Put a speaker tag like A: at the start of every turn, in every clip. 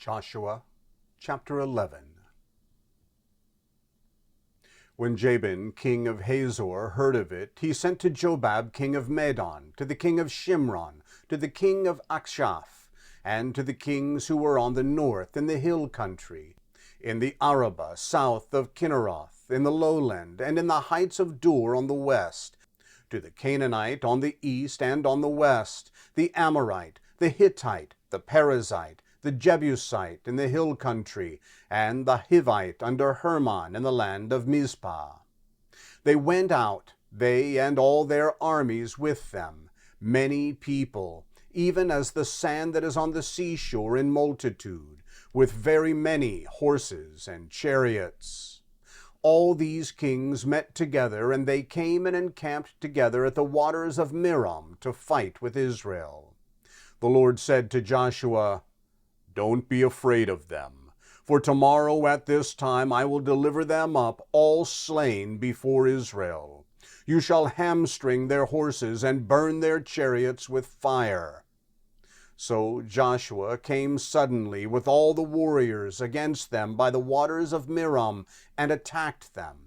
A: Joshua chapter 11. When Jabin, king of Hazor, heard of it, he sent to Jobab, king of Madon, to the king of Shimron, to the king of Akshaph, and to the kings who were on the north in the hill country, in the Arabah south of Kinneroth, in the lowland, and in the heights of Dor on the west, to the Canaanite on the east and on the west, the Amorite, the Hittite, the Perizzite, the Jebusite in the hill country, and the Hivite under Hermon in the land of Mizpah. They went out, they and all their armies with them, many people, even as the sand that is on the seashore in multitude, with very many horses and chariots. All these kings met together, and they came and encamped together at the waters of Merom to fight with Israel. The Lord said to Joshua, "Don't be afraid of them, for tomorrow at this time I will deliver them up all slain before Israel. You shall hamstring their horses and burn their chariots with fire." So Joshua came suddenly with all the warriors against them by the waters of Merom and attacked them.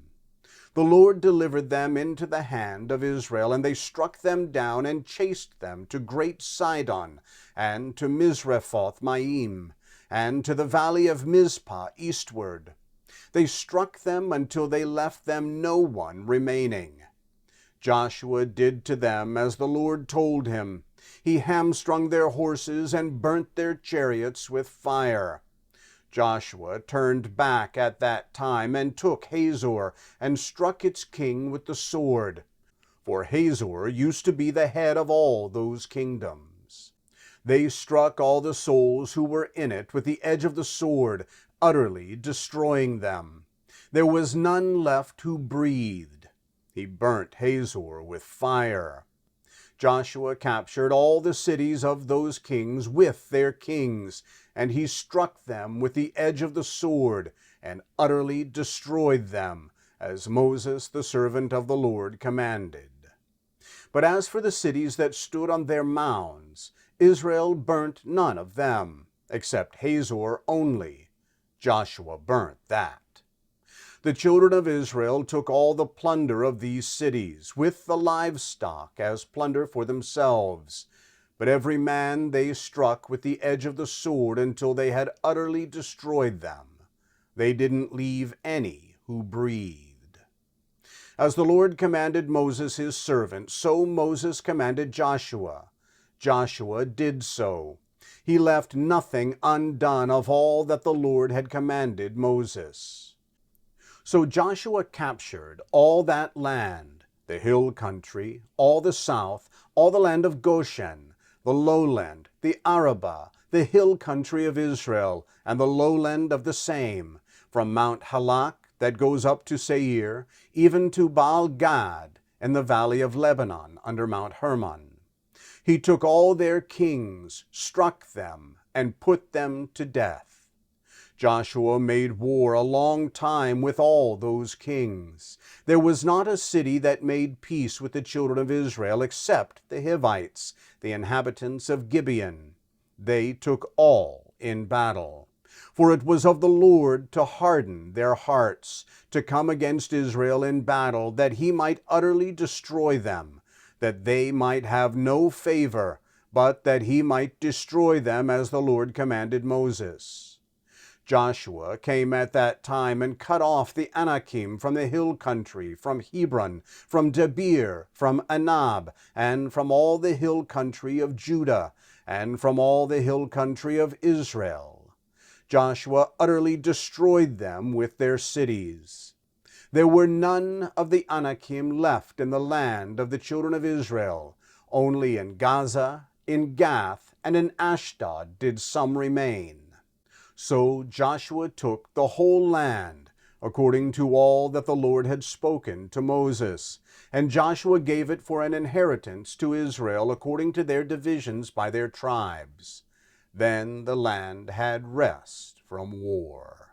A: The Lord delivered them into the hand of Israel, and they struck them down and chased them to Great Sidon, and to Misrephoth Maim, and to the valley of Mizpah eastward. They struck them until they left them no one remaining. Joshua did to them as the Lord told him. He hamstrung their horses and burnt their chariots with fire. Joshua turned back at that time and took Hazor and struck its king with the sword, for Hazor used to be the head of all those kingdoms. They struck all the souls who were in it with the edge of the sword, utterly destroying them. There was none left who breathed. He burnt Hazor with fire. Joshua captured all the cities of those kings with their kings, and he struck them with the edge of the sword and utterly destroyed them, as Moses the servant of the Lord commanded. But as for the cities that stood on their mounds, Israel burnt none of them, except Hazor only. Joshua burnt that. The children of Israel took all the plunder of these cities, with the livestock, as plunder for themselves. But every man they struck with the edge of the sword until they had utterly destroyed them. They didn't leave any who breathed. As the Lord commanded Moses his servant, so Moses commanded Joshua. Joshua did so. He left nothing undone of all that the Lord had commanded Moses. So Joshua captured all that land, the hill country, all the south, all the land of Goshen, the lowland, the Arabah, the hill country of Israel, and the lowland of the same, from Mount Halak that goes up to Seir, even to Baal Gad, and the valley of Lebanon under Mount Hermon. He took all their kings, struck them, and put them to death. Joshua made war a long time with all those kings. There was not a city that made peace with the children of Israel except the Hivites, the inhabitants of Gibeon. They took all in battle. For it was of the Lord to harden their hearts, to come against Israel in battle, that he might utterly destroy them, that they might have no favor, but that he might destroy them as the Lord commanded Moses. Joshua came at that time and cut off the Anakim from the hill country, from Hebron, from Debir, from Anab, and from all the hill country of Judah, and from all the hill country of Israel. Joshua utterly destroyed them with their cities. There were none of the Anakim left in the land of the children of Israel. Only in Gaza, in Gath, and in Ashdod did some remain. So Joshua took the whole land, according to all that the Lord had spoken to Moses. And Joshua gave it for an inheritance to Israel according to their divisions by their tribes. Then the land had rest from war.